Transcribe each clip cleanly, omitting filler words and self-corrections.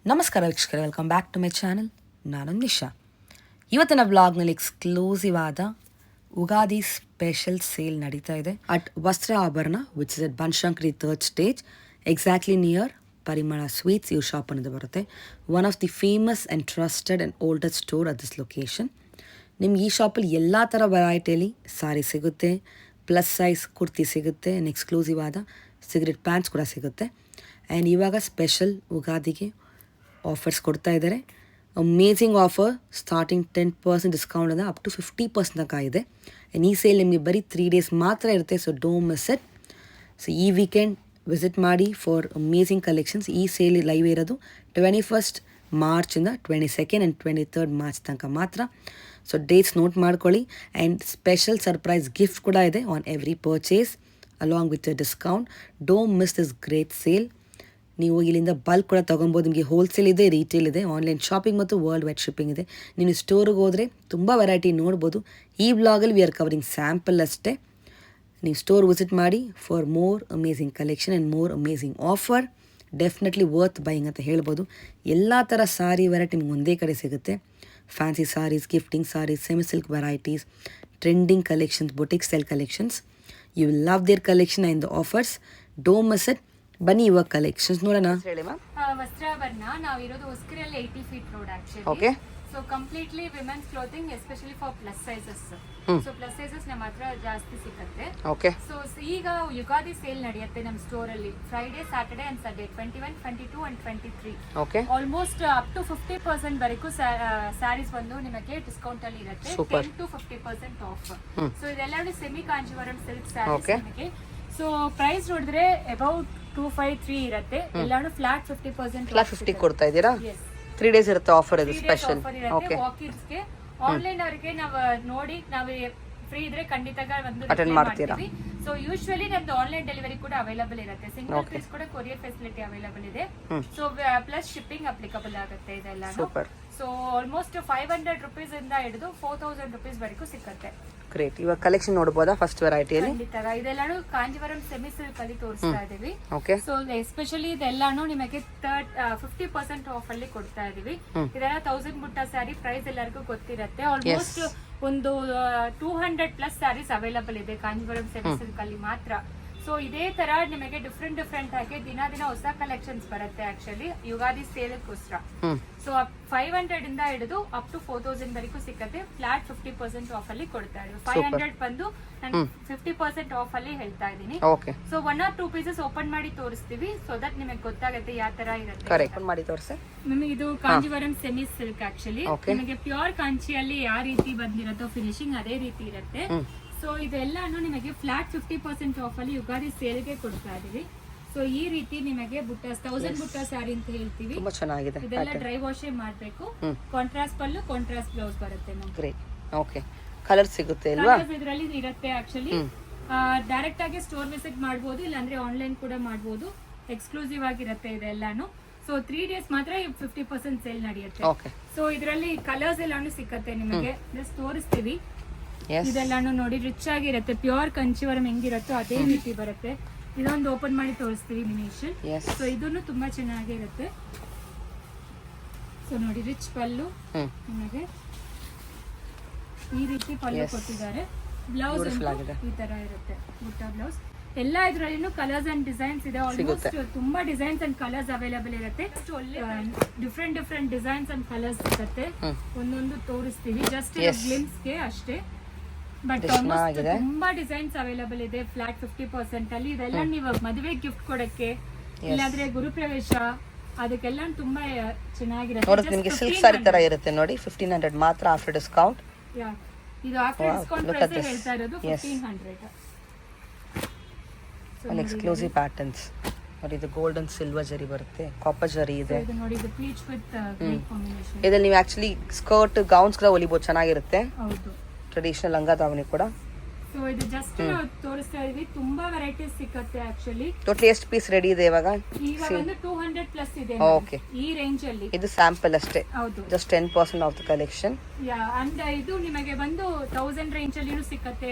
ನಮಸ್ಕಾರ ವೀಕ್ಷಕರೇ, welcome back to my channel. ನಾನು ನಿಶಾ. ಇವತ್ತಿನ ವ್ಲಾಗ್ನಲ್ಲಿ ಎಕ್ಸ್ಕ್ಲೂಸಿವ್ ಆದ ಉಗಾದಿ ಸ್ಪೆಷಲ್ ಸೇಲ್ ನಡೀತಾ ಇದೆ ಅಟ್ ವಸ್ತ್ರ ಆಭರಣ, which is at Banashankari 3rd stage, exactly near ಪರಿಮಳ ಸ್ವೀಟ್ಸ್. ಈ ಶಾಪ್ ಅನ್ನೋದು ಬರುತ್ತೆ. One of the famous and trusted and oldest store at this location. ನಿಮ್ಗೆ ಈ ಶಾಪಲ್ಲಿ ಎಲ್ಲ ಥರ ವೆರೈಟಿಯಲ್ಲಿ ಸಾರಿ ಸಿಗುತ್ತೆ, ಪ್ಲಸ್ ಸೈಜ್ ಕುರ್ತಿ ಸಿಗುತ್ತೆ, ಆ್ಯಂಡ್ ಎಕ್ಸ್ಕ್ಲೂಸಿವ್ ಆದ ಸಿಗರೆಟ್ ಪ್ಯಾಂಟ್ಸ್ ಕೂಡ ಸಿಗುತ್ತೆ. ಆ್ಯಂಡ್ ಇವಾಗ ಸ್ಪೆಷಲ್ ಉಗಾದಿಗೆ ಆಫರ್ಸ್ ಕೊಡ್ತಾ ಇದ್ದಾರೆ. ಅಮೇಝಿಂಗ್ ಆಫರ್, ಸ್ಟಾರ್ಟಿಂಗ್ 10% ಡಿಸ್ಕೌಂಟ್ ಅದ ಅಪ್ ಟು 50% ತನಕ ಇದೆ. ಆ್ಯಂಡ್ ಈ ಸೇಲ್ ನಿಮಗೆ ಬರೀ 3 days ಮಾತ್ರ ಇರುತ್ತೆ. So don't miss it. So ಈ ವೀಕೆಂಡ್ ವಿಸಿಟ್ ಮಾಡಿ ಫಾರ್ ಅಮೇಝಿಂಗ್ ಕಲೆಕ್ಷನ್ಸ್. ಈ ಸೇಲ್ ಲೈವ್ ಇರೋದು 21st ಮಾರ್ಚಿಂದ 22nd and 23rd March ತನಕ ಮಾತ್ರ. ಸೊ ಡೇಟ್ಸ್ ನೋಟ್ ಮಾಡ್ಕೊಳ್ಳಿ. ಆ್ಯಂಡ್ ಸ್ಪೆಷಲ್ ಸರ್ಪ್ರೈಸ್ ಗಿಫ್ಟ್ ಕೂಡ ಇದೆ on every purchase along with discount. Don't miss this great sale. ನೀವು ಇಲ್ಲಿಂದ ಬಲ್ಕ್ ಕೂಡ ತೊಗೊಬೋದು. ನಿಮಗೆ ಹೋಲ್ಸೇಲ್ ಇದೆ, ರೀಟೇಲ್ ಇದೆ, ಆನ್ಲೈನ್ ಶಾಪಿಂಗ್ ಮತ್ತು ವರ್ಲ್ಡ್ ವೈಡ್ ಶಿಪ್ಪಿಂಗ್ ಇದೆ. ನೀವು ಸ್ಟೋರಿಗೆ ಹೋದರೆ ತುಂಬ ವೆರೈಟಿ ನೋಡ್ಬೋದು. ಈ ಬ್ಲಾಗಲ್ಲಿ ವಿ ಆರ್ ಕವರಿಂಗ್ ಸ್ಯಾಂಪಲ್ ಅಷ್ಟೇ. ನೀವು ಸ್ಟೋರ್ ವಿಸಿಟ್ ಮಾಡಿ for more amazing collection and more amazing offer. Definitely worth buying ಅಂತ ಹೇಳ್ಬೋದು. ಎಲ್ಲ ಥರ ಸಾರಿ ವೆರೈಟಿ ನಿಮ್ಗೆ ಒಂದೇ ಕಡೆ ಸಿಗುತ್ತೆ. Fancy sarees, gifting sarees, semi silk varieties, trending collections, boutique style collections. You will love their collection and the offers. Don't miss it. ಬನ್ನಿ ಇವಾಗ ಕಲೆಕ್ಷನ್ಸ್ ನೋಡೋಣ. ಹೇಳಿ ಮ್ಯಾಮ್. ವಸ್ತ್ರಾಭರಣ ನಾವಿರೋದು ಹೊಸಕೆರೆಯಲ್ಲಿ 80 feet road actually. Okay. So completely women's clothing, especially for plus sizes. So plus sizes ನಮ್ಮ ಹತ್ರ ಜಾಸ್ತಿ ಸಿಗುತ್ತೆ. ಓಕೆ. ಸೊ ಈಗ ಯುಗಾದಿ ಸೇಲ್ ನಡೆಯುತ್ತೆ ನಮ್ಮ ಸ್ಟೋರ್ ಅಲ್ಲಿ Friday, Saturday and Sunday 21, 22 and 23. Okay. Almost up to 50% ವರೆಗೂ ಸ್ಯಾರೀಸ್ ಬಂದು ನಿಮಗೆ ಡಿಸ್ಕೌಂಟ್ ಅಲ್ಲಿ ಇರುತ್ತೆ. 10 to 50% ಆಫ್. ಸೊ ಇದೆಲ್ಲ ಸೆಮಿ ಕಾಂಜೀವರಂ ಸಿಲ್ಕ್ ಸ್ಯಾರೀಸ್ ನಿಮಗೆ. ಸೊ ಪ್ರೈಸ್ ನೋಡಿದ್ರೆ ಅಬೌಟ್ 253 ಇರುತ್ತೆ. ಎಲ್ಲಾನು ಫ್ಲಾಟ್ 50% ಫ್ಲಾಟ್ 50 ಕೊಡ್ತಾ ಇದ್ದೀರಾ? 3 days ಇರುತ್ತೆ ಆಫರ್. ಇದು ಸ್ಪೆಷಲ್. ಓಕೆ. ವಾಕಿಂಗ್ಸ್ ಗೆ ಆನ್ಲೈನ್ ಅವರಿಗೆ ನಾವು ನೋಡಿ ನಾವು ಫ್ರೀ ಇದ್ರೆ ಖಂಡಿತ ಅಟೆಂಡ್ ಮಾಡ್ತೀರಾ? ಸೊ ಯೂಶುವಲಿ ನಮ್ದು ಆನ್ಲೈನ್ ಡೆಲಿವರಿ ಕೂಡ ಅವೈಲಬಲ್ ಇರುತ್ತೆ. ಸಿಂಗಲ್ ಪೀಸ್ ಕೂಡ ಕೊರಿಯರ್ ಫೆಸಿಲಿಟಿ ಅವೈಲಬಲ್ ಇದೆ. ಸೊ ಪ್ಲಸ್ ಶಿಪ್ಪಿಂಗ್ ಅಪ್ಲಿಕಬಲ್ ಆಗುತ್ತೆ ಇದೆಲ್ಲ. ಸೂಪರ್. ಸೊ ಆಲ್ಮೋಸ್ಟ್ 500 rupees ಇಂದ ಹಿಡಿದು 4000 rupees ವರೆಗೂ ಸಿಗುತ್ತೆ. ಗ್ರೇಟ್. ಇವಾಗ ಕಲೆಕ್ಷನ್ ನೋಡಬಹುದಾ? ಫಸ್ಟ್ ವೆರೈಟಿಯಲ್ಲಿ ಇದೆಲ್ಲಾನು ಕಾಂಜೀವರಂ ಸೆಮಿ ಸಿಲ್ಕ್ ಅಲ್ಲಿ ತೋರಿಸ್ತಾ ಇದೀವಿ. ಓಕೆ. ಸೊ ಎಸ್ಪೆಷಲಿ ಇದೆಲ್ಲಾನು ನಿಮಗೆ 50% ಆಫ್ ಅಲ್ಲಿ ಕೊಡ್ತಾ ಇದೀವಿ. ಇದೆಲ್ಲ 1000 ಬುಟ್ಟ ಸ್ಯಾರಿ ಪ್ರೈಸ್ ಎಲ್ಲರಿಗೂ ಗೊತ್ತಿರುತ್ತೆ. ಆಲ್ಮೋಸ್ಟ್ ಒಂದು 200+ ಸ್ಯಾರೀಸ್ ಅವೈಲಬಲ್ ಇದೆ ಕಾಂಜೀವರಂ ಸೆಮಿ ಸಿಲ್ಕ್ ಅಲ್ಲಿ ಮಾತ್ರ. ಸೊ ಇದೇ ತರ ನಿಮಗೆ ಡಿಫ್ರೆಂಟ್ ಆಗಿ ದಿನ ಹೊಸ ಕಲೆಕ್ಷನ್ಸ್ ಬರುತ್ತೆ ಆಕ್ಚುಲಿ ಯುಗಾದಿ ಸೇಲ್ಗೋಸ್ಕರ. ಸೊ 500 ಇಂದ ಹಿಡಿದು ಅಪ್ ಟು 4000 ವರೆಗೂ ಸಿಕ್ಕತ್ತೆ. ಫ್ಲಾಟ್ 50% ಆಫ್ ಅಲ್ಲಿ ಕೊಡ್ತಾ ಇದ್ದೀವಿ. 500 ಬಂದು ನಾನು 50% ಆಫ್ ಅಲ್ಲಿ ಹೇಳ್ತಾ ಇದ್ದೀನಿ. ಸೊ 1 or 2 ಪೀಸಸ್ ಓಪನ್ ಮಾಡಿ ತೋರಿಸ್ತೀವಿ ಸೊ ದಟ್ ನಿಮಗೆ ಗೊತ್ತಾಗುತ್ತೆ ಯಾವ ತರ ಇರುತ್ತೆ. ಮಾಡಿ ತೋರಿಸಿ. ನಿಮಗೆ ಇದು ಕಾಂಜೀವರಂ ಸೆಮಿ ಸಿಲ್ಕ್ ಆಕ್ಚುಲಿ. ನಿಮಗೆ ಪ್ಯೂರ್ ಕಾಂಚಿಯಲ್ಲಿ ಯಾವ ರೀತಿ ಬಂದಿರತ್ತೋ ಫಿನಿಶಿಂಗ್ ಅದೇ ರೀತಿ ಇರುತ್ತೆ. ಸೊ ಇದೆಲ್ಲಾನು ನಿಮಗೆ ಫ್ಲಾಟ್ 50% ಆಫ್ ಅಲ್ಲಿ ಯುಗಾದಿ ಸೇಲ್ಗೆ ಕೊಡ್ತಾ ಇದೀವಿ. ಸೊ ಈ ರೀತಿ ನಿಮಗೆ ಬುಟ್ಟಾಸ್ 1000 ಬುಟ್ಟ ಸ್ಯಾರಿ ಅಂತ ಹೇಳ್ತೀವಿ. ತುಂಬಾ ಚೆನ್ನಾಗಿದೆ. ಇದೆಲ್ಲ ಡ್ರೈ ವಾಶೇ ಮಾಡಬೇಕು. ಕಾಂಟ್ರಾಸ್ಟ್ ಪಲ್ಲು, ಕಾಂಟ್ರಾಸ್ಟ್ ಬ್ಲೌಸ್ ಬರುತ್ತೆ ನಮಗೆ. ಗ್ರೇಟ್. ಓಕೆ. ಕಲರ್ ಸಿಗುತ್ತೆ ಅಲ್ವಾ? ಇದರಲ್ಲಿ ಇರುತ್ತೆ ಆಕ್ಚುಲಿ. ಡೈರೆಕ್ಟ್ ಆಗಿ ಸ್ಟೋರ್ ವಿಸಿಟ್ ಮಾಡಬಹುದು, ಇಲ್ಲಾಂದ್ರೆ ಆನ್ಲೈನ್ ಕೂಡ ಮಾಡಬಹುದು. ಎಕ್ಸ್ಕ್ಲೂಸಿವ್ ಆಗಿರುತ್ತೆ ಇದೆಲ್ಲಾನು. ಸೊ 3 days ಮಾತ್ರ 50% ಸೇಲ್ ನಡೆಯುತ್ತೆ. ಸೊ ಇದರಲ್ಲಿ ಕಲರ್ಸ್ ಎಲ್ಲಾನು ಸಿಕ್ಕತ್ತೆ ನಿಮಗೆ. ಜಸ್ಟ್ ತೋರಿಸ್ತೀವಿ. ಇದೆಲ್ಲಾನು ನೋಡಿ ರಿಚ್ ಆಗಿರುತ್ತೆ. ಪ್ಯೂರ್ ಕಂಚಿವರಂ ಹೆಂಗಿರುತ್ತೋ ಅದೇ ರೀತಿ ಬರುತ್ತೆ. ಇದೊಂದು ಓಪನ್ ಮಾಡಿ ತೋರಿಸ್ತೀವಿ ಮಿನಿಷನ್. ಸೊ ಇದನ್ನು ತುಂಬಾ ಚೆನ್ನಾಗಿರುತ್ತೆ. ಸೊ ನೋಡಿ ರಿಚ್ ಪಲ್ಲು ನಿಮಗೆ ಈ ರೀತಿ ಪಲ್ಲು ಕೊಟ್ಟಿದ್ದಾರೆ. ಬ್ಲೌಸ್ ಈ ತರ ಇರುತ್ತೆ ಬುಟ್ಟ ಬ್ಲೌಸ್. ಎಲ್ಲ ಇದ್ರಲ್ಲಿನೂ ಕಲರ್ಸ್ ಅಂಡ್ ಡಿಸೈನ್ಸ್ ಇದೆ. ಆಲ್ಮೋಸ್ಟ್ ತುಂಬಾ ಡಿಸೈನ್ಸ್ ಅಂಡ್ ಕಲರ್ಸ್ ಅವೈಲಬಲ್ ಇರುತ್ತೆ. ಡಿಫ್ರೆಂಟ್ ಡಿಸೈನ್ಸ್ ಅಂಡ್ ಕಲರ್ಸ್ ಸಿಗುತ್ತೆ. ಒಂದೊಂದು ತೋರಿಸ್ತೀವಿ ಜಸ್ಟ್ ಗ್ಲಿಮ್ಸ್ ಗೆ ಅಷ್ಟೇ. ಬಟ್ ತುಂಬಾ ಡಿಸೈನ್ಸ್ ಅವೈಲಬಲ್ ಇದೆ ಫ್ಲಾಟ್ 50% ಅಲ್ಲಿ. ಇದೆಲ್ಲ ನೀವು ಮದುವೆ ಗಿಫ್ಟ್ ಕೊಡಕ್ಕೆ, ಇಲ್ಲಾಂದ್ರೆ ಗುರುಪ್ರವೇಶ, ಅದಕ್ಕೆಲ್ಲ ತುಂಬಾ ಚೆನ್ನಾಗಿರುತ್ತೆ. ನಿಮಗೆ ಸಿಲ್ಕ್ ಸಾರಿ ತರ ಇರುತ್ತೆ ನೋಡಿ. 1500 ಮಾತ್ರ ಆಫ್ಟರ್ ಡಿಸ್ಕೌಂಟ್. ಇದು ಆಫ್ಟರ್ ಡಿಸ್ಕೌಂಟ್ ಪ್ರೈಸ್ ಹೇಳ್ತಾ ಇರೋದು 1500. ಎಕ್ಸ್ಕ್ಲೂಸಿವ್ ಪ್ಯಾಟರ್ನ್ಸ್ ನೋಡಿ. ಇದು ಗೋಲ್ಡ್ ಅಂಡ್ ಸಿಲ್ವರ್ ಜರಿ ಬರುತ್ತೆ, ಕಾಪರ್ ಜರಿ ಇದೆ. ಇದು ನೋಡಿ ಇದು ಪೀಚ್ ವಿತ್ ಗ್ರೀನ್ ಕಾಂಬಿನೇಷನ್. ಇದರಲ್ಲಿ ನೀವು ಆಕ್ಚುಲಿ ಸ್ಕರ್ಟ್, ಗೌನ್ಸ್ ಕೂಡ ಹೊಲಿಬಹುದು, ಚೆನ್ನಾಗಿರುತ್ತೆ. ಹೌದು. ಟ್ರೆಡಿಷನಲ್ ಲಂಗ ದಾವಣಿ ಕೂಡ. ಸೊ ಇದು ಜಸ್ಟ್ ನಾವು ತೋರಿಸ್ತಾ ಇದೀವಿ. ತುಂಬಾ ವೆರೈಟೀಸ್ ಸಿಕ್ಕತ್ತೆ ಆಕ್ಚುಲಿ. ಟೋಟಲಿ ಎಷ್ಟು ಪೀಸ್ ರೆಡಿ ಇದೆ ಇವಾಗ? ಈಗ ಒಂದು 200+ ಇದೆ. ಓಕೆ. ಈ ರೇಂಜ್ ಅಲ್ಲಿ. ಇದು ಸ್ಯಾಂಪಲ್ ಅಷ್ಟೇ. ಹೌದು. Just 10% of the collection. And ಇದು ನಿಮಗೆ ಬಂದು 1000 ರೇಂಜ್ ಅಲ್ಲಿ ಸಿಕ್ಕತ್ತೆ.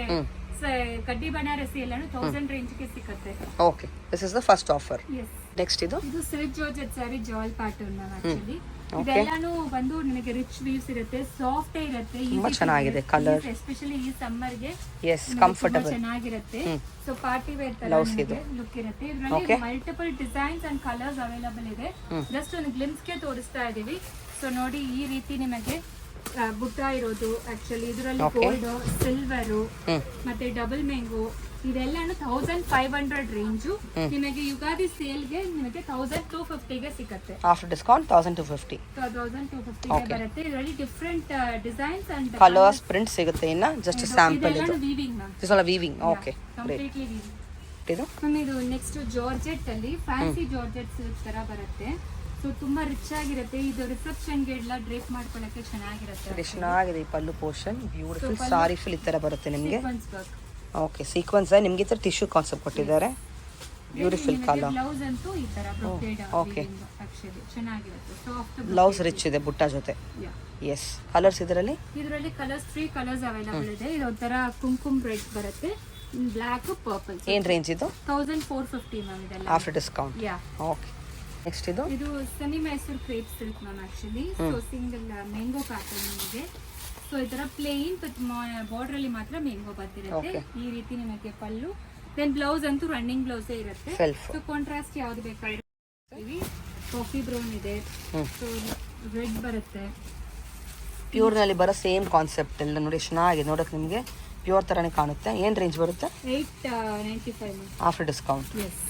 ಕಡ್ಡಿ ಬನಾರಸಿ ಎಲ್ಲಾನು 1000 ರೇಂಜ್ ಗೆ ಸಿಗುತ್ತೆ. Okay, this is the first offer. Yes. Next ಇದು silk georgette sari jaal pattern ma'am. Actually ಇದೆಲ್ಲಾನು ಬಂದು ನಿಮಗೆ ರಿಚ್ ವೀವ್ಸ್ ಇರುತ್ತೆ, ಸಾಫ್ಟ್ ಇರುತ್ತೆ, ತುಂಬಾ ಚೆನ್ನಾಗಿದೆ ಕಲರ್, ಎಸ್ಪೆಷಲಿ ಈ ಸಮ್ಮರ್ ಗೆ ಎಸ್ ಕಂಫರ್ಟಬಲ್ ಚೆನ್ನಾಗಿರುತ್ತೆ. ಸೊ ಪಾರ್ಟಿ ವೇರ್ ತರ ಲುಕ್ ಇರುತ್ತೆ. ಇದರಲ್ಲಿ multiple designs and colours available ಇದೆ. ಜಸ್ಟ್ ಒಂದು ಗ್ಲಿಮ್ಸ್ ಗೆ ತೋರಿಸ್ತಾ ಇದೀವಿ. ಸೊ ನೋಡಿ, ಈ ರೀತಿ ನಿಮಗೆ ಬುಟ್ಟ ಇರೋದು, ಆಕ್ಚುಲಿ ಇದರಲ್ಲಿ ಗೋಲ್ಡ್, ಸಿಲ್ವರ್ ಮತ್ತೆ ಡಬಲ್ ಮ್ಯಾಂಗೋ ಇದೆಲ್ಲಾನು 1500 ರೇಂಜು. ನಿಮಗೆ ಯುಗಾದಿ ಸೇಲ್ಗೆ ನಿಮಗೆ 1250 ಗೆ ಸಿಗುತ್ತೆ. ಆಫ್ಟರ್ ಡಿಸ್ಕೌಂಟ್ 1250 ಗೆ ಬರುತ್ತೆ. ಇದರಲ್ಲಿ different designs and colours print ಸಿಗುತ್ತೆ. ಇನ್ನ ಜಸ್ಟ್ ಸ್ಯಾಂಪಲ್ ಇದು weaving ma'am. This all weaving. Okay, completely weaving. ಇದು ಮ್ಯಾಮ್ ಇದು ನೆಕ್ಸ್ಟ್ ಜಾರ್ಜೆಟ್ ಅಲ್ಲಿ ಫ್ಯಾನ್ಸಿ ಜಾರ್ಜೆಟ್ ಸಿಲ್ಕ್ ತರ ಬರುತ್ತೆ. ಸೊ ತುಂಬಾ ರಿಚ್ ಆಗಿರುತ್ತೆ. ಇದು ರಿಸೆಪ್ಷನ್ ಗೆ ಎಲ್ಲ ಡ್ರೇಪ್ ಮಾಡ್ಕೊಳ್ಳಕ್ಕೆ ಚೆನ್ನಾಗಿರುತ್ತೆ. ಚೆನ್ನಾಗಿದೆ ಈ ಪಲ್ಲು ಪೋರ್ಷನ್, ಬ್ಯೂಟಿಫುಲ್ ಸಾರಿ ಫುಲ್ ಈ ತರ ಬರುತ್ತೆ ನಿಮಗೆ. ಓಕೆ, ಸೀಕ್ವೆನ್ಸ್ ನಿಮಗೆ ಈ ತರ ಟಿಶ್ಯೂ ಕಾನ್ಸೆಪ್ಟ್ ಕೊಟ್ಟಿದ್ದಾರೆ. Beautiful colour. ಬ್ಲೌಸ್ ಅಂತೂ ಈ ತರ ಬ್ರೊಕೇಡ್ ಓಕೆ, ಆಕ್ಚುಲಿ ಚೆನ್ನಾಗಿರುತ್ತೆ. ಸಾಫ್ಟ್ ಬ್ಲೌಸ್ ರಿಚ್ ಇದೆ ಬುಟ್ಟ ಜೊತೆ. ಎಸ್, ಕಲರ್ಸ್ ಇದರಲ್ಲಿ ಕಲರ್ಸ್ 3 ಕಲರ್ಸ್ ಅವೈಲಬಲ್ ಇದೆ. ಇದು ಒಂಥರ ಕುಂಕುಮ್ ರೆಡ್ ಬರುತ್ತೆ, ಬ್ಲಾಕ್, ಪರ್ಪಲ್. ಏನ್ ರೇಂಜ್ ಇದು? 1450 ಮ್ಯಾಮ್ ಇದೆಲ್ಲ ಆಫ್ಟರ್ ಡಿಸ್ಕೌಂಟ್. ಓಕೆ, ನೆಕ್ಸ್ಟ್ ಇದು semi Mysore crepe silk ma'am. Actually so single mango pattern ನಿಮಗೆ. ಸೊ ಇದರ ಪ್ಲೇನ್ ಬಾರ್ಡರ್ ಅಲ್ಲಿ ಮಾತ್ರ ಮ್ಯಾಂಗೋ ಬರ್ತಿರುತ್ತೆ. ಈ ರೀತಿ ನಿಮಗೆ ಪಲ್ಲು, ದೆನ್ ಬ್ಲೌಸ್ ಅಂತೂ ರನ್ನಿಂಗ್ ಬ್ಲೌಸ್ ಇರುತ್ತೆ. ಸೊ ಕಾಂಟ್ರಾಸ್ಟ್ ಯಾವ್ದು ಬೇಕಾದ್ರೆ ಕಾಫಿ ಬ್ರೌನ್ ಇದೆ, ಸೊ ರೆಡ್ ಬರುತ್ತೆ. ಪ್ಯೂರ್ ನಲ್ಲಿ ಬರೋ ಸೇಮ್ ಕಾನ್ಸೆಪ್ಟ್ ಎಲ್ಲ ನೋಡಿ, ಚೆನ್ನಾಗಿದೆ ನೋಡಕ್ ನಿಮಗೆ ಪ್ಯೂರ್ ತರಾನೇ ಕಾಣುತ್ತೆ. ಏನ್ ರೇಂಜ್ ಬರುತ್ತೆ? 895 ಆಫ್ಟರ್ ಡಿಸ್ಕೌಂಟ್. ಎಸ್.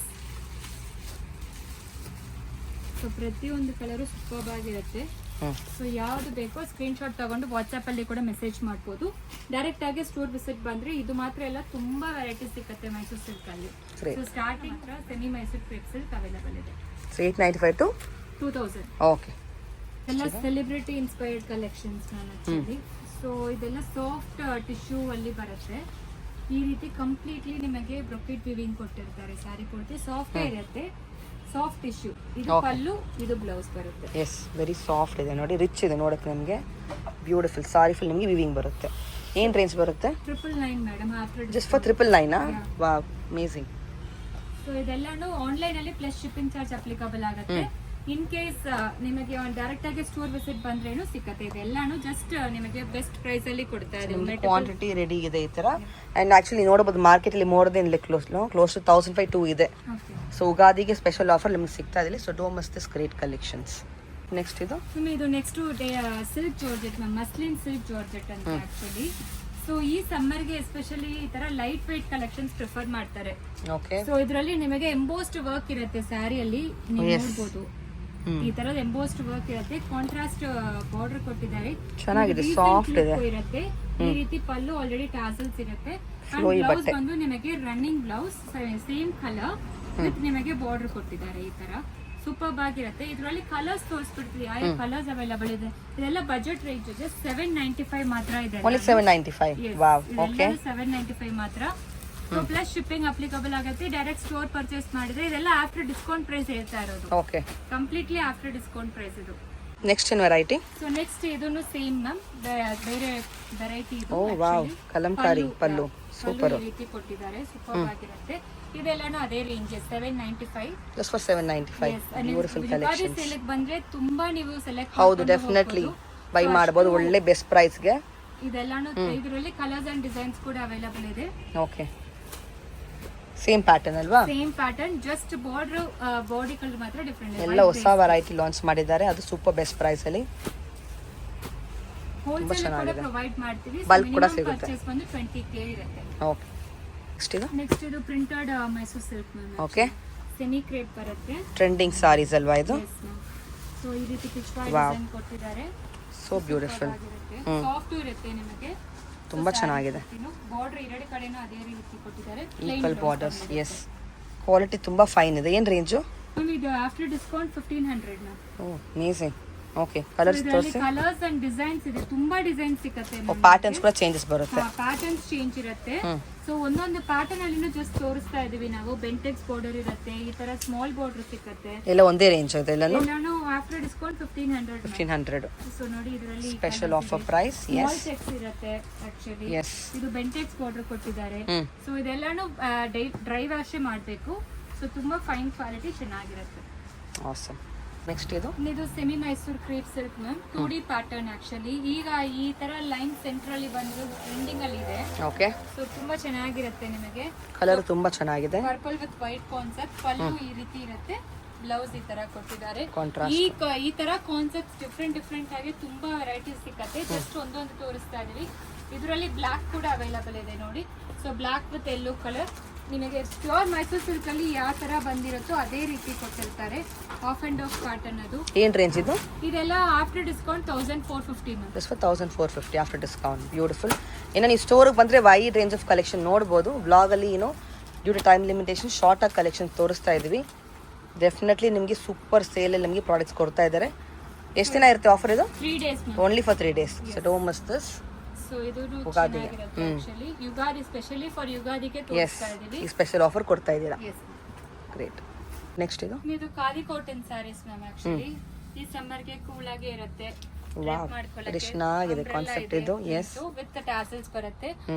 ಸೊ ಪ್ರತಿಯೊಂದು ಕಲರು ಸೂಪರ್ ಆಗಿರುತ್ತೆ. ಸೊ ಯಾವ್ದು ಬೇಕೋ ಸ್ಕ್ರೀನ್ ಶಾಟ್ ತಗೊಂಡು ವಾಟ್ಸ್ಆಪ್ ಅಲ್ಲಿ ಕೂಡ ಮೆಸೇಜ್ ಮಾಡ್ಬೋದು. ಡೈರೆಕ್ಟ್ ಆಗಿ ಸ್ಟೋರ್ ವಿಸಿಟ್ ಬಂದ್ರೆ ಇದು ಮಾತ್ರ ಎಲ್ಲ ತುಂಬಾ ವೆರೈಟೀಸ್ ಸಿಗುತ್ತೆ ಮೈಸೂರು ಸಿಲ್ಕ್ ಅಲ್ಲಿ. So starting semi Mysore crepe silk available ಇದೆ. 895 to 2000. ಓಕೆ, ಎಲ್ಲ ಸೆಲೆಬ್ರಿಟಿ ಇನ್ಸ್ಪೈರ್ಡ್ ಕಲೆಕ್ಷನ್ಸ್ ನಾನು ಆಕ್ಚುಲಿ. ಸೊ ಇದೆಲ್ಲ ಸಾಫ್ಟ್ ಟಿಶ್ಯೂ ಅಲ್ಲಿ ಬರುತ್ತೆ. ಈ ರೀತಿ ಕಂಪ್ಲೀಟ್ಲಿ ನಿಮಗೆ ಬ್ರೊಕೆಟ್ ವಿವಿಂಗ್ ಕೊಟ್ಟಿರ್ತಾರೆ. ಸ್ಯಾರಿ ಪೂರ್ತಿ ಸಾಫ್ಟ್ ಇರುತ್ತೆ, ಸಾಫ್ಟ್ ಟಿಶ್ಯೂ. ಇದು ಪಲ್ಲು, ಇದು ಬ್ಲೌಸ್ ಬರುತ್ತೆ. ಎಸ್, ವೆರಿ ಸಾಫ್ಟ್ ಇದೆ ನೋಡಿ, ರಿಚ್ ಇದೆ ನೋಡಕ್ಕೆ ನಿಮಗೆ. ಬ್ಯೂಟಿಫುಲ್ ಸಾರಿ ಫುಲ್ ನಿಮಗೆ ವಿವಿಂಗ್ ಬರುತ್ತೆ. ಏನ್ ರೇಂಜ್ ಬರುತ್ತೆ? 999 madam. Just for 999. Wow, amazing. So ಇದೆಲ್ಲಾನು ಆನ್ಲೈನ್ ಅಲ್ಲಿ ಪ್ಲಸ್ ಶಿಪ್ಪಿಂಗ್ ಚಾರ್ಜ್ ಅಪ್ಲಿಕಬಲ್ ಆಗುತ್ತೆ. ಇನ್ ಕೇಸ್ ನಿಮಗೆ ಡೈರೆಕ್ಟ್ ಆಗಿ ಸ್ಟೋರ್ ವಿಸಿಟ್ ಬಂದ್ರೇನು ಸಿಕ್ಕತ್ತೆ. ಇದೆಲ್ಲಾನು ಜಸ್ಟ್ ನಿಮಗೆ ಬೆಸ್ಟ್ ಪ್ರೈಸ್ ಅಲ್ಲಿ ಕೊಡ್ತಾ ಇದೆ. ಕ್ವಾಂಟಿಟಿ ರೆಡಿ ಇದೆ ಈ ತರ. ಅಂಡ್ ಆಕ್ಚುಲಿ ನೋಡಬಹುದು ಮಾರ್ಕೆಟ್ ಅಲ್ಲಿ ಮೋರ್ ದೆನ್ ಕ್ಲೋಸ್ ಟು 1502 ಇದೆ. ಸೊ ಉಗಾದಿಗೆ ಸ್ಪೆಷಲ್ ಆಫರ್ ನಿಮಗೆ ಸಿಗ್ತಾ ಇದೆ. So don't miss this great collections. Next ಇದು next silk georgette ma'am, muslin silk georgette ಅಂತ ಆಕ್ಚುಲಿ. ಸೊ ಈ ಸಮ್ಮರ್ ಗೆ ಎಸ್ಪೆಷಲಿ ಈ ತರ ಲೈಟ್ ವೇಟ್ ಕಲೆಕ್ಷನ್ಸ್ ಪ್ರಿಫರ್ ಮಾಡ್ತಾರೆ. ಓಕೆ, ಸೊ ಇದರಲ್ಲಿ ನಿಮಗೆ ಎಂಬೋಸ್ಡ್ ವರ್ಕ್ ಇರುತ್ತೆ ಸ್ಯಾರಿಯಲ್ಲಿ, ನೀವು ನೋಡಬಹುದು. ಈ ತರದ ಎಂಬೋಸ್ಡ್ ವರ್ಕ್ ಇರುತ್ತೆ, ಕಾಂಟ್ರಾಸ್ಟ್ ಬಾರ್ಡರ್ ಕೊಟ್ಟಿದ್ದಾರೆ, ಚೆನ್ನಾಗಿದೆ, ಸಾಫ್ಟ್ ಇದೆ ಇರುತ್ತೆ. ಈ ರೀತಿ ಪಲ್ಲು ಆಲ್ರೆಡಿ ಟಾಸಲ್ಸ್ ಇರುತ್ತೆ. ಬ್ಲೌಸ್ ಬಂದು ನಿಮಗೆ running blouse, same colour with ನಿಮಗೆ ಬಾರ್ಡರ್ ಕೊಟ್ಟಿದ್ದಾರೆ. ಈ ತರ ಸೂಪರ್ ಆಗಿರುತ್ತೆ. ಇದರಲ್ಲಿ ಕಲರ್ಸ್ ತೋರಿಸ್ಬಿಡ್ತೀವಿ, ಯಾವ ಕಲರ್ಸ್ ಅವೈಲಬಲ್ ಇದೆ. ಇದೆಲ್ಲ ಬಜೆಟ್ ರೇಂಜ್ ಇದೆ. 795 ಮಾತ್ರ ಇದೆ. ಓನ್ಲಿ 795. ವಾವ್, ಓಕೆ, 795 ಮಾತ್ರ. ಸೊ ಪ್ಲಸ್ ಶಿಪ್ಪಿಂಗ್ ಅಪ್ಲಿಕಬಲ್ ಆಗುತ್ತೆ. ಡೈರೆಕ್ಟ್ ಸ್ಟೋರ್ ಪರ್ಚೇಸ್ ಮಾಡಿದ್ರೆ ಇದೆಲ್ಲ ಆಫ್ಟರ್ ಡಿಸ್ಕೌಂಟ್ ಪ್ರೈಸ್ ಹೇಳ್ತಾ ಇರೋದು. Okay, completely after discount price ಇದು. ನೆಕ್ಸ್ಟ್ ಏನ್ ವೆರೈಟಿ? ಸೊ ನೆಕ್ಸ್ಟ್ ಇದನ್ನು ಸೇಮ್ ಮ್ಯಾಮ್, ಬೇರೆ ವೆರೈಟಿ ಇದು. ಓ ವಾವ್, ಕಲಂಕಾರಿ ಪಲ್ಲು ಸೂಪರ್ ರೀತಿ ಕೊಟ್ಟಿದ್ದಾರೆ, ಸೂಪರ್ ಆಗಿರುತ್ತೆ. ಇದೆಲ್ಲಾನು ಅದೇ range 795. Just for 795. Beautiful collections. ಸೇಲ್ಗೆ ಬಂದ್ರೆ ತುಂಬಾ ನೀವು ಸೆಲೆಕ್ಟ್ ಹೌದು, ಡೆಫಿನೆಟ್ಲಿ ಬೈ ಮಾಡಬಹುದು ಒಳ್ಳೆ ಬೆಸ್ಟ್ ಪ್ರೈಸ್ ಗೆ. ಇದೆಲ್ಲಾನು ಇದರಲ್ಲಿ ಕಲರ್ಸ್ ಅಂಡ್ ಡಿಸೈನ್ಸ್ ಕೂಡ ಅವೈಲಬಲ್ ಇದೆ. ಓಕೆ, ಸೇಮ್ ಪ್ಯಾಟರ್ನ್ ಅಲ್ವಾ? Same pattern, just border body colour ಮಾತ್ರ ಡಿಫರೆಂಟ್. ಎಲ್ಲ ಹೊಸ ವೆರೈಟಿ ಲಾಂಚ್ ಮಾಡಿದ್ದಾರೆ, ಅದು ಸೂಪರ್ ಬೆಸ್ಟ್ ಪ್ರೈಸ್ ಅಲ್ಲಿ. ಹೋಲ್ಸೇಲ್ ಕೂಡ ಪ್ರೊವೈಡ್ ಮಾಡ್ತೀವಿ. ಬಲ್ಕ್ ಕೂಡ ಸಿಗುತ್ತೆ. ಪರ್ಚೇಸ್ ಬಂದು 20K ಇರುತ್ತೆ. ಓಕೆ, ನೆಕ್ಸ್ಟ್ ಇದು printed Mysuru silk ma'am. Okay, semi crepe ಬರುತ್ತೆ. ಟ್ರೆಂಡಿಂಗ್ ಸಾರೀಸ್ ಅಲ್ವಾ ಇದು? ಸೊ ಈ ರೀತಿ ಪಿಚ್ವಾ ಡಿಸೈನ್ ಕೊಟ್ಟಿದ್ದಾರೆ. ಸೋ ಬ್ಯೂಟಿಫುಲ್, ಸಾಫ್ಟ್ ಇರುತ್ತೆ ನಿಮಗೆ, ತುಂಬಾ ಚೆನ್ನಾಗಿದೆ. ಬಾರ್ಡರ್ ಎರಡು ಕಡೆನೂ ಅದೇ ರೀತಿ ಕೊಟ್ಟಿದ್ದಾರೆ, ಈಕ್ವಲ್ ಬಾರ್ಡರ್ಸ್. ಎಸ್, ಕ್ವಾಲಿಟಿ ತುಂಬಾ ಫೈನ್ ಇದೆ. ಏನ್ ರೇಂಜ್? ಮ್ಯಾಮ್ ಇದು ಆಫ್ಟರ್ ಡಿಸ್ಕೌಂಟ್ 1500 ಮ್ಯಾಮ್. ಓ ಅಮೇಜಿಂಗ್. ಓಕೆ ಕಲರ್ಸ್ ಇದರಲ್ಲಿ ತೋರಿಸಿ. ಕಲರ್ಸ್ ಅಂಡ್ ಡಿಸೈನ್ಸ್ ಇದೆ, ತುಂಬಾ ಡಿಸೈನ್ ಸಿಗುತ್ತೆ. ಪ್ಯಾಟರ್ನ್ಸ್ ಕೂಡ ಚೇಂಜಸ್ ಬರುತ್ತೆ. ಪ್ಯಾಟರ್ನ್ಸ್ ಚೇಂಜ್ ಇರುತ್ತೆ. ಸೊ ಒಂದೊಂದು ಪ್ಯಾಟರ್ನ್ ಅಲ್ಲಿ ಜಸ್ಟ್ ತೋರಿಸ್ತಾ ಇದೀವಿ ನಾವು. ಬೆಂಟೆಕ್ಸ್ ಬಾರ್ಡರ್ ಇರುತ್ತೆ, ಈ ತರ ಸ್ಮಾಲ್ ಬಾರ್ಡರ್ ಸಿಗುತ್ತೆ. ಎಲ್ಲ ಒಂದೇ ರೇಂಜ್ ಇದೆ ಎಲ್ಲಾನು. ಎಲ್ಲಾನು ಆಫ್ಟರ್ ಡಿಸ್ಕೌಂಟ್ 1500. ಸೊ ನೋಡಿ ಇದರಲ್ಲಿ special offer price. Small checks ಇರುತ್ತೆ ಆಕ್ಚುಲಿ. ಇದು ಬೆಂಟೆಕ್ಸ್ ಬಾರ್ಡರ್ ಕೊಟ್ಟಿದ್ದಾರೆ. ಸೊ ಇದೆಲ್ಲಾನು ಡ್ರೈ ವಾಶ್ ಮಾಡಬೇಕು. ಸೊ ತುಂಬಾ ಫೈನ್ ಕ್ವಾಲಿಟಿ ಚೆನ್ನಾಗಿರುತ್ತೆ. ಆಸಮ್. ನೆಕ್ಸ್ಟ್ ಇದು semi Mysore crepe silk ma'am. 2D pattern actually. ಈಗ ಈ ತರ ಲೈನ್ ಸೆಂಟ್ರಲ್ಲಿ ಬಂದು ಟ್ರೆಂಡಿಂಗ್ ಅಲ್ಲಿ ಇದೆ. ಓಕೆ. ಸೊ ತುಂಬಾ ಚೆನ್ನಾಗಿರುತ್ತೆ ನಿಮಗೆ. ಕಲರ್ ತುಂಬಾ ಚೆನ್ನಾಗಿದೆ. Purple with white concept. ಪಲ್ಲು ಈ ರೀತಿ ಇರುತ್ತೆ, ಬ್ಲೌಸ್ ಈ ತರ ಕೊಟ್ಟಿದ್ದಾರೆ. ಕಾಂಟ್ರಾಸ್ಟ್. ಈ ತರ ಕಾನ್ಸೆಪ್ಟ್ ಡಿಫ್ರೆಂಟ್ ಆಗಿ ತುಂಬಾ ವೆರೈಟೀಸ್ ಸಿಕ್ಕತ್ತೆ. ಜಸ್ಟ್ ಒಂದೊಂದು ತೋರಿಸ್ತಾ ಇದೀವಿ. ಇದರಲ್ಲಿ ಬ್ಲಾಕ್ ಕೂಡ ಅವೈಲಬಲ್ ಇದೆ ನೋಡಿ. So block with yellow colour. ನಿಮಗೆ ಪ್ಯೂರ್ ಮೈಸೂರು ಸಿಲ್ಕ್ ಅಲ್ಲಿ ಯಾವ ತರ ಬಂದಿರುತ್ತೋ ಅದೇ ರೀತಿ ಕೊಟ್ಟಿರ್ತಾರೆ. ಆಫ್ ಅಂಡ್ ಆಫ್ ಪ್ಯಾಟರ್ನ್ ಅದು. ಏನ್ ರೇಂಜ್ ಇದು? ಇದೆಲ್ಲ after discount 1450 ma'am. Just for 1450 after discount. Beautiful. ಇನ್ನು ನೀವು ಸ್ಟೋರ್ಗೆ ಬಂದರೆ ವೈಡ್ ರೇಂಜ್ ಆಫ್ ಕಲೆಕ್ಷನ್ ನೋಡ್ಬೋದು. ಬ್ಲಾಗಲ್ಲಿ due to time limitation short ಆಗಿ ಕಲೆಕ್ಷನ್ ತೋರಿಸ್ತಾ ಇದ್ದೀವಿ. ಡೆಫಿನೆಟ್ಲಿ ನಿಮಗೆ ಸೂಪರ್ ಸೇಲಲ್ಲಿ ನಿಮಗೆ ಪ್ರಾಡಕ್ಟ್ಸ್ ಕೊಡ್ತಾ ಇದ್ದಾರೆ. ಎಷ್ಟು ದಿನ ಇರುತ್ತೆ ಆಫರ್ ಇದು? 3 days ma'am. Only for 3 days. So don't miss this. So ಇದು ಚೆನ್ನಾಗಿರುತ್ತೆ ಆಕ್ಚುಲಿ. ಯುಗಾದಿ ಸ್ಪೆಷಲಿ ಫಾರ್ ಯುಗಾದಿಗೆ ತೋರಿಸ್ತಾ ಇದೀವಿ. ಈ ಸ್ಪೆಷಲ್ ಆಫರ್ ಕೊಡ್ತಾ ಇದ್ದೀರಾ. ಎಸ್. ಗ್ರೇಟ್. ನೆಕ್ಸ್ಟ್ ಇದು khadi cotton saris ma'am. Actually ಈ ಸಮ್ಮರ್ ಗೆ ಕೂಲ್ ಆಗಿ ಇರುತ್ತೆ. ವಾವ್, ಎಷ್ಟು ಚೆನ್ನಾಗಿದೆ ಕಾನ್ಸೆಪ್ಟ್ ಇದು. ಎಸ್, ವಿತ್ ಟಾಸಲ್ಸ್ ಬರುತ್ತೆ.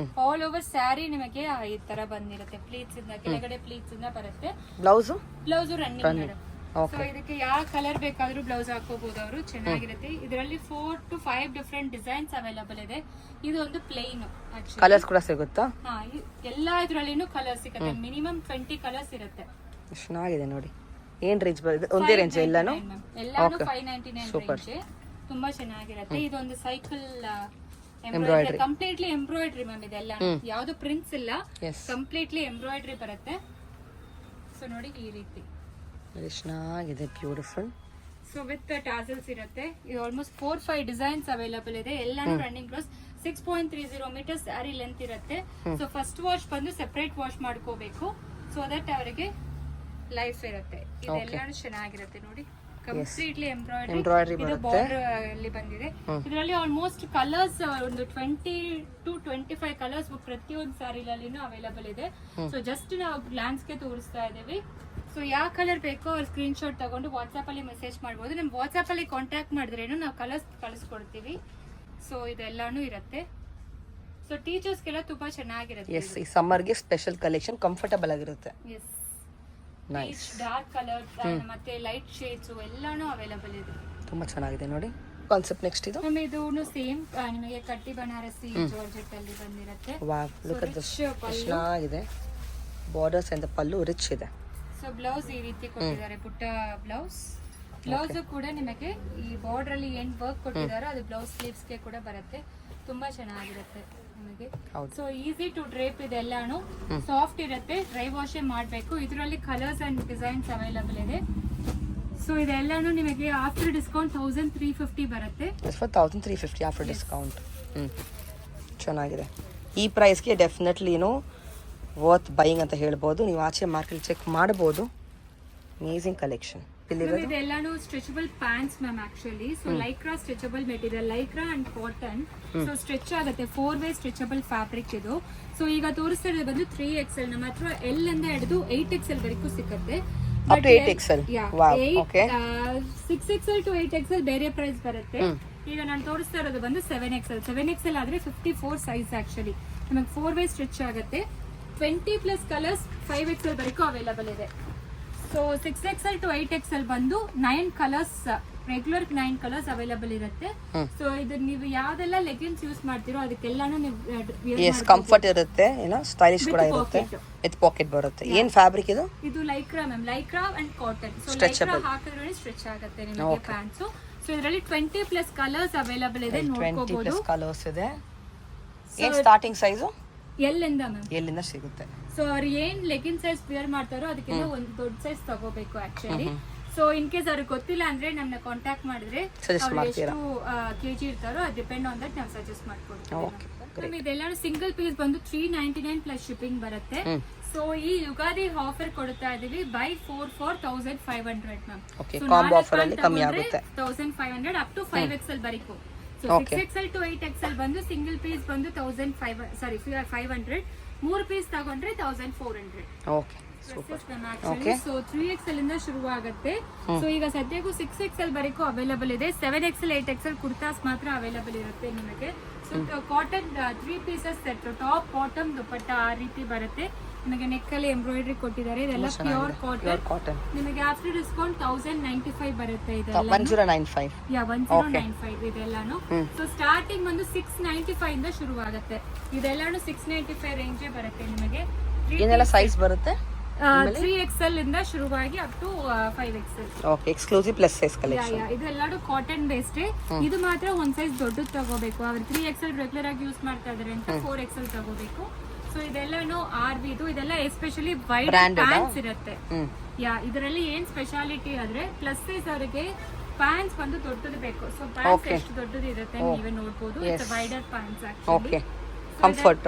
ಆಲ್ ಓವರ್ ಸ್ಯಾರಿ ನಿಮಗೆ ಈ ತರ ಬಂದಿರುತ್ತೆ. ಪ್ಲೀಟ್ಸ್ ಇಂದ ಕೆಳಗಡೆ ಪ್ಲೀಟ್ಸ್ ಇಂದ ಬರುತ್ತೆ. Blouse running. ಸೊ ಇದಕ್ಕೆ ಯಾವ ಕಲರ್ ಬೇಕಾದ್ರೂ ಬ್ಲೌಸ್ ಹಾಕೋಬಹುದು ಅವರು. ಚೆನ್ನಾಗಿರುತ್ತೆ. ಇದರಲ್ಲಿ 4 to 5 ಡಿಫ್ರೆಂಟ್ ಡಿಸೈನ್ಸ್ ಅವೈಲಬಲ್ ಇದೆ. ಇದು ಒಂದು ಪ್ಲೇನ್. ಕಲರ್ಸ್ ಕೂಡ ಸಿಗುತ್ತಾ? ಹಾ, ಎಲ್ಲಾ ಇದ್ರಲ್ಲಿನೂ ಕಲರ್ ಸಿಗುತ್ತೆ. ಮಿನಿಮಮ್ 20 ಕಲರ್ಸ್ ಇರುತ್ತೆ. ಚೆನ್ನಾಗಿದೆ ನೋಡಿ. ಏನ್ ರೇಂಜ್ ಬರುತ್ತೆ? ಒಂದೇ ರೇಂಜ್ ಎಲ್ಲಾನು? ಎಲ್ಲಾನು 599 ರೇಂಜ್. ತುಂಬಾ ಚೆನ್ನಾಗಿರುತ್ತೆ. ಇದೊಂದು cycle embroidery, completely embroidery ma'am. ಇದೆಲ್ಲ ಯಾವ್ದು ಪ್ರಿಂಟ್ಸ್ ಇಲ್ಲ, ಕಂಪ್ಲೀಟ್ಲಿ ಎಂಬ್ರಾಯ್ಡರಿ ಬರುತ್ತೆ. ಸೊ ನೋಡಿ ಈ ರೀತಿ ಚೆನ್ನಾಗಿದೆ. ಬ್ಯೂಟಿಫುಲ್. ಸೊ ವಿತ್ ಟಾಸಲ್ಸ್ ಇರುತ್ತೆ. ಇದು ಆಲ್ಮೋಸ್ಟ್ 4-5 ಡಿಸೈನ್ಸ್ ಅವೈಲಬಲ್ ಇದೆ. ಎಲ್ಲಾನು running class. 6.30 meter sari length ಇರುತ್ತೆ. ಸೊ ಫಸ್ಟ್ ವಾಶ್ ಬಂದು ಸೆಪರೇಟ್ ವಾಶ್ ಮಾಡ್ಕೋಬೇಕು. ಸೊ ದಟ್ ಅವರಿಗೆ ಲೈಫ್ ಇರುತ್ತೆ. ಇದೆಲ್ಲಾನು ಚೆನ್ನಾಗಿರುತ್ತೆ ನೋಡಿ. Completely embroidery. ಇದು ಬಾರ್ಡರ್ ಅಲ್ಲಿ ಬಂದಿದೆ. ಇದರಲ್ಲಿ ಆಲ್ಮೋಸ್ಟ್ ಕಲರ್ಸ್ ಒಂದು 20 to 25 ಕಲರ್ಸ್ ಪ್ರತಿಯೊಂದು ಸ್ಯಾರಿಲಲ್ಲಿನೂ ಅವೈಲಬಲ್ ಇದೆ. ಸೊ ಜಸ್ಟ್ ನಾವು ಗ್ಲಾನ್ಸ್ ಗೆ ತೋರಿಸ್ತಾ ಇದ್ದೀವಿ. ಸೊ ಯಾವ ಕಲರ್ ಬೇಕೋ ಅವ್ರು ಸ್ಕ್ರೀನ್ ಶಾಟ್ ತಗೊಂಡು ವಾಟ್ಸ್ಆಪ್ ಅಲ್ಲಿ ಮೆಸೇಜ್ ಮಾಡಬಹುದು. ನಮ್ ವಾಟ್ಸ್ಆಪ್ ಅಲ್ಲಿ ಕಾಂಟ್ಯಾಕ್ಟ್ ಮಾಡಿದ್ರೇನು ನಾವು ಕಲರ್ಸ್ ಕಳಿಸ್ಕೊಡ್ತೀವಿ. ಸೊ ಇದೆಲ್ಲಾನು ಇರುತ್ತೆ. ಸೊ ಟೀಚರ್ಸ್ಗೆಲ್ಲ ತುಂಬಾ ಚೆನ್ನಾಗಿರುತ್ತೆ. ಎಸ್, ಈ ಸಮ್ಮರ್ಗೆ ಸ್ಪೆಷಲ್ ಕಲೆಕ್ಷನ್, ಕಂಫರ್ಟಬಲ್ ಆಗಿರುತ್ತೆ. Yes, nice. ಡಾರ್ಕ್ ಕಲರ್ ಮತ್ತೆ ಲೈಟ್ ಶೇಡ್ಸ್ ಎಲ್ಲಾನು ಅವೈಲಬಲ್ ಇದೆ. ತುಂಬಾ ಚೆನ್ನಾಗಿದೆ ನೋಡಿ ಕಾನ್ಸೆಪ್ಟ್. ನೆಕ್ಸ್ಟ್ ಇದು ಇದೂನು ಸೇಮ್ ನಿಮಗೆ ಕಟ್ಟಿ ಬನಾರಸಿ ಜಾರ್ಜೆಟ್ ಅಲ್ಲಿ ಬಂದಿರುತ್ತೆ. Wow, look at this. ಚೆನ್ನಾಗಿದೆ. ಬಾರ್ಡರ್ಸ್ ಅಂಡ್ ಪಲ್ಲು ರಿಚ್ ಇದೆ. ಸೊ ಬ್ಲೌಸ್ ಈ ರೀತಿ ಕೊಟ್ಟಿದ್ದಾರೆ. ಪುಟ್ಟ ಬ್ಲೌಸ್ ಕೂಡ ನಿಮಗೆ ಈ ಬಾರ್ಡರ್ ಅಲ್ಲಿ ಏನ್ ವರ್ಕ್ ಕೊಟ್ಟಿದಾರೋ ಅದು ಬ್ಲೌಸ್ ಸ್ಲೀವ್ಸ್ ಗೆ ಕೂಡ ಬರುತ್ತೆ. ತುಂಬಾ ಚೆನ್ನಾಗಿರುತ್ತೆ ನಿಮಗೆ. So easy to drape. ಇದೆಲ್ಲಾನು ಸಾಫ್ಟ್ ಇರುತ್ತೆ. ಡ್ರೈ ವಾಶ್ ಮಾಡಬೇಕು. ಇದರಲ್ಲಿ ಕಲರ್ಸ್ ಅಂಡ್ ಡಿಸೈನ್ಸ್ ಅವೈಲಬಲ್ ಇದೆ. ಸೊ ಇದೆಲ್ಲಾನು ನಿಮಗೆ ಆಫ್ಟರ್ ಡಿಸ್ಕೌಂಟ್ 1350 ಬರುತ್ತೆ. 1350 ಆಫ್ಟರ್ ಡಿಸ್ಕೌಂಟ್. ಚೆನ್ನಾಗಿದೆ. ಈ ಪ್ರೈಸ್ಗೆ ಡೆಫಿನೆಟ್ಲಿ ವರ್ತ್ ಬೈಯಿಂಗ್ ಅಂತ ಹೇಳ್ಬೋದು. ನೀವು ಆಚೆ ಮಾರ್ಕೆಟ್ ಚೆಕ್ ಮಾಡ್ಬೋದು. Amazing collection. ಇದೆಲ್ಲಾನು stretchable pants ma'am actually. So Lycra stretchable material, Lycra and cotton. So stretch ಆಗುತ್ತೆ. 4-way ಸ್ಟ್ರೆಚಬಲ್ ಫ್ಯಾಬ್ರಿಕ್ ಇದು. ಸೊ ಈಗ ತೋರಿಸ್ತಾ ಇರೋದು ಬಂದು 3XL. ನಮ್ಮ ಹತ್ರ L ಇಂದ ಹಿಡಿದು 8XL ವರೆಗೂ ಸಿಗುತ್ತೆ. 6XL to 8XL ಬೇರೆ ಪ್ರೈಸ್ ಬರುತ್ತೆ. ಈಗ ನಾನು ತೋರಿಸ್ತಾ ಇರೋದು ಬಂದು 7XL. 7XL ಆದ್ರೆ 54 ಸೈಜ್ ಆಕ್ಚುಲಿ. ನಮಗೆ 4-way ಸ್ಟ್ರೆಚ್ ಆಗುತ್ತೆ. 20+ ಕಲರ್ಸ್ 5XL ವರೆಗೂ ಅವೈಲಬಲ್ ಇದೆ. ಸೊ 6XL to 8XL ಬಂದು 9 ಕಲರ್ಸ್, ರೆಗ್ಯುಲರ್ 9 ಕಲರ್ಸ್ ಅವೈಲಬಲ್ ಇರುತ್ತೆ. ಸೊ ಇದು ನೀವು ಯಾವ್ದೆಲ್ಲ ಲೆಗಿನ್ಸ್ ಯೂಸ್ ಮಾಡ್ತೀರೋ ಅದಕ್ಕೆಲ್ಲಾನು ನೀವು ಕಂಫರ್ಟ್ ಇರುತ್ತೆ, ಸ್ಟೈಲಿಶ್ ಕೂಡ ಇರುತ್ತೆ. ವಿತ್ ಪಾಕೆಟ್ ಬರುತ್ತೆ. ಏನ್ ಫ್ಯಾಬ್ರಿಕ್ ಇದು? ಇದು Lycra ma'am. Lycra and cotton. So Lycra ಹಾಕಿದ್ರೆ ಸ್ಟ್ರೆಚ್ ಆಗುತ್ತೆ ನಿಮಗೆ ಪ್ಯಾಂಟ್ಸ್. ಸೊ ಇದರಲ್ಲಿ 20+ ಕಲರ್ಸ್ ಅವೈಲಬಲ್ ಇದೆ. ನೋಡ್ಕೋಬಹುದು. 20+ ಕಲರ್ಸ್ ಇದೆ. ಏನ್ ಸ್ಟಾರ್ಟಿಂಗ್ ಸೈಜ್? L ಇಂದ ಮ್ಯಾಮ್. L ಇಂದ ಸಿಗುತ್ತೆ. ಸೊ ಅವ್ರು ಏನ್ ಲೆಗಿನ್ ಸೈಜ್ ವೇರ್ ಮಾಡ್ತಾರೋ ಅದಕ್ಕಿಂತ ಒಂದು ದೊಡ್ಡ ಸೈಜ್ ತಗೋಬೇಕು ಆಕ್ಚುಲಿ. ಸೊ ಇನ್ ಕೇಸ್ ಅವ್ರಿಗೆ ಗೊತ್ತಿಲ್ಲ ಅಂದ್ರೆ ನಮ್ಮನ್ನ ಕಾಂಟ್ಯಾಕ್ಟ್ ಮಾಡಿದ್ರೆ ಅವ್ರು ಎಷ್ಟು kg ಇರ್ತಾರೋ ಅದು ಡಿಪೆಂಡ್ ಆನ್ ದಟ್ ನಾವು ಸಜೆಸ್ಟ್ ಮಾಡ್ಕೊಡ್ತೀವಿ. ಇದೆಲ್ಲ ಸಿಂಗಲ್ ಪೀಸ್ ಬಂದು 399 ಪ್ಲಸ್ ಶಿಪ್ಪಿಂಗ್ ಬರುತ್ತೆ. ಸೊ ಈ ಯುಗಾದಿ ಆಫರ್ ಕೊಡ್ತಾ ಇದೀವಿ buy 4 for 1500 ma'am. Okay, combo offer ಅಲ್ಲಿ ಕಮ್ಮಿ ಆಗುತ್ತೆ. 1500 ಅಪ್ ಟು 5XL ಬರೀಕು. ಸೊ 6XL to 8XL ಬಂದು ಸಿಂಗಲ್ ಪೀಸ್ ಬಂದು 500, 3 ಪೀಸ್ ತಗೊಂಡ್ರೆ 1400. ಓಕೆ, ಸೊ 3XL ಇಂದ ಶುರು ಆಗುತ್ತೆ. ಸೊ ಈಗ ಸದ್ಯಕ್ಕೂ 6XL ಬರೀಕು ಅವೈಲಬಲ್ ಇದೆ. 7XL 8XL ಕುರ್ತಾಸ್ ಮಾತ್ರ ಅವೈಲಬಲ್ ಇರುತ್ತೆ ನಿಮಗೆ. So cotton 3 pieces set, top bottom dupatta ಆ ರೀತಿ ಬರುತ್ತೆ ನಿಮಗೆ. ನೆಕ್ ಅಲ್ಲಿ ಎಂಬ್ರಾಯ್ಡ್ರಿ ಕೊಟ್ಟಿದ್ದಾರೆ. ಇದೆಲ್ಲ ಪ್ಯೂರ್ ಕಾಟನ್. ನಿಮಗೆ ಆಫ್ಟರ್ ಡಿಸ್ಕೌಂಟ್ 1095 ಬರುತ್ತೆ. ಇದೆಲ್ಲ 1095 ಇದೆಲ್ಲಾನು. ಸೊ ಸ್ಟಾರ್ಟಿಂಗ್ ಒಂದು 695 ಇಂದ ಶುರು ಆಗುತ್ತೆ. ಇದೆಲ್ಲಾನು 695 ರೇಂಜ್ ಬರುತ್ತೆ ನಿಮಗೆ. ಏನೆಲ್ಲ ಸೈಜ್ ಬರುತ್ತೆ? 3XL ಇಂದ ಶುರುವಾಗಿ up to 5XL. Okay, exclusive plus size collection. ಇದೆಲ್ಲರೂ ಕಾಟನ್ ಬೇಸ್ಡ್. ಇದು ಮಾತ್ರ ಒಂದ್ ಸೈಜ್ ದೊಡ್ಡದು ತಗೋಬೇಕು. ಅವ್ರು 3XL ರೆಗ್ಯುಲರ್ ಆಗಿ ಯೂಸ್ ಮಾಡ್ತಾ ಇದಾರೆ ಅಂತ 4XL ತಗೋಬೇಕು. ಸೊ ಇದೆಲ್ಲಾನು RV ಇದು. ಇದೆಲ್ಲ ಎಸ್ಪೆಷಲಿ ವೈಡ್ ಪ್ಯಾಂಟ್ಸ್ ಇರುತ್ತೆ. ಇದರಲ್ಲಿ ಏನ್ ಸ್ಪೆಷಾಲಿಟಿ ಅಂದ್ರೆ ಪ್ಲಸ್ ಸೈಜ್ ಅವರಿಗೆ ಪ್ಯಾಂಟ್ಸ್ ಬಂದು ದೊಡ್ಡದು ಬೇಕು. ಸೊ ಪ್ಯಾಂಟ್ಸ್ ಎಷ್ಟು ದೊಡ್ಡದು ಇರುತ್ತೆ ನೀವೇ ನೋಡ್ಬೋದು. It's wider pants actually. Comfort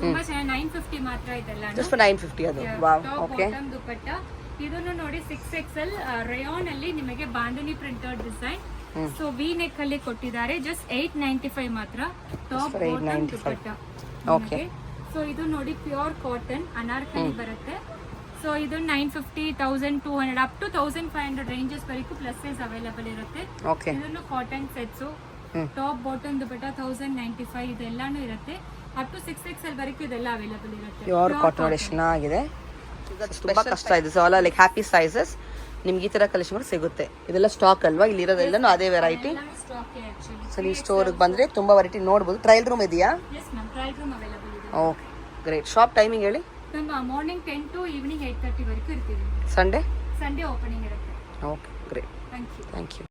ತುಂಬಾ ಚೆನ್ನಾಗಿ 950 ಮಾತ್ರ ಇದೆಲ್ಲ. ಜಸ್ಟ್ ಫಾರ್ 950 ಅದು. ವಾವ್. Okay, bottom dupatta. ಇದನ್ನು ನೋಡಿ 6XL ರೇಯಾನ್ ಅಲ್ಲಿ ನಿಮಗೆ bandhani printed design. So we neck ಅಲ್ಲಿ ಕೊಟ್ಟಿದ್ದಾರೆ. ಜಸ್ಟ್ 895 ಮಾತ್ರ. Top bottom dupatta. Okay, so ಇದು ನೋಡಿ ಪ್ಯೂರ್ ಕಾಟನ್ ಅನಾರ್ಕಲಿ ಬರುತ್ತೆ. ಸೊ ಇದು 950, 1200 ಅಪ್ ಟು 1500 ರೇಂಜಸ್ ವರೆಗೂ ಪ್ಲಸ್ ಸೈಜ್ ಅವೈಲಬಲ್ ಇರುತ್ತೆ. ಇದನ್ನು cotton sets, top bottom dupatta 1095 ಇದೆಲ್ಲಾನು ಇರುತ್ತೆ. ಅಪ್ ಟು 6XL ವರೆಗೂ ಇದೆಲ್ಲ ಅವೈಲಬಲ್ ಇರುತ್ತೆ. ಪ್ಯೂರ್ ಕಾಟನ್ ಚೆನ್ನಾಗಿದೆ. ತುಂಬಾ ಕಷ್ಟ ಇದೆ. So all like happy sizes ನಿಮ್ಗೆ ಈ ತರ ಕಲೆಕ್ಷನ್ ಸಿಗುತ್ತೆ. ಇದೆಲ್ಲ ಸ್ಟಾಕ್ ಅಲ್ವಾ? ಇಲ್ಲಿ ಇರೋದೆಲ್ಲನೂ ಅದೇ ವೆರೈಟಿ. ಸೊ ನೀವು ಸ್ಟೋರ್ಗೆ ಬಂದ್ರೆ ತುಂಬಾ ವೆರೈಟಿ ನೋಡಬಹುದು. ಟ್ರಯಲ್ ರೂಮ್ ಇದೆಯಾ? Yes ma'am, trial room available ಇದೆ. Okay, great. ಶಾಪ್ ಟೈಮಿಂಗ್ ಹೇಳಿ. ನಮ್ಮ ಮಾರ್ನಿಂಗ್ 10 to ಈವ್ನಿಂಗ್ 8:30 ವರೆಗೂ ಇರ್ತೀವಿ. ಸಂಡೇ ಓಪನಿಂಗ್ ಇರುತ್ತೆ. Okay, great. Thank you. Thank you.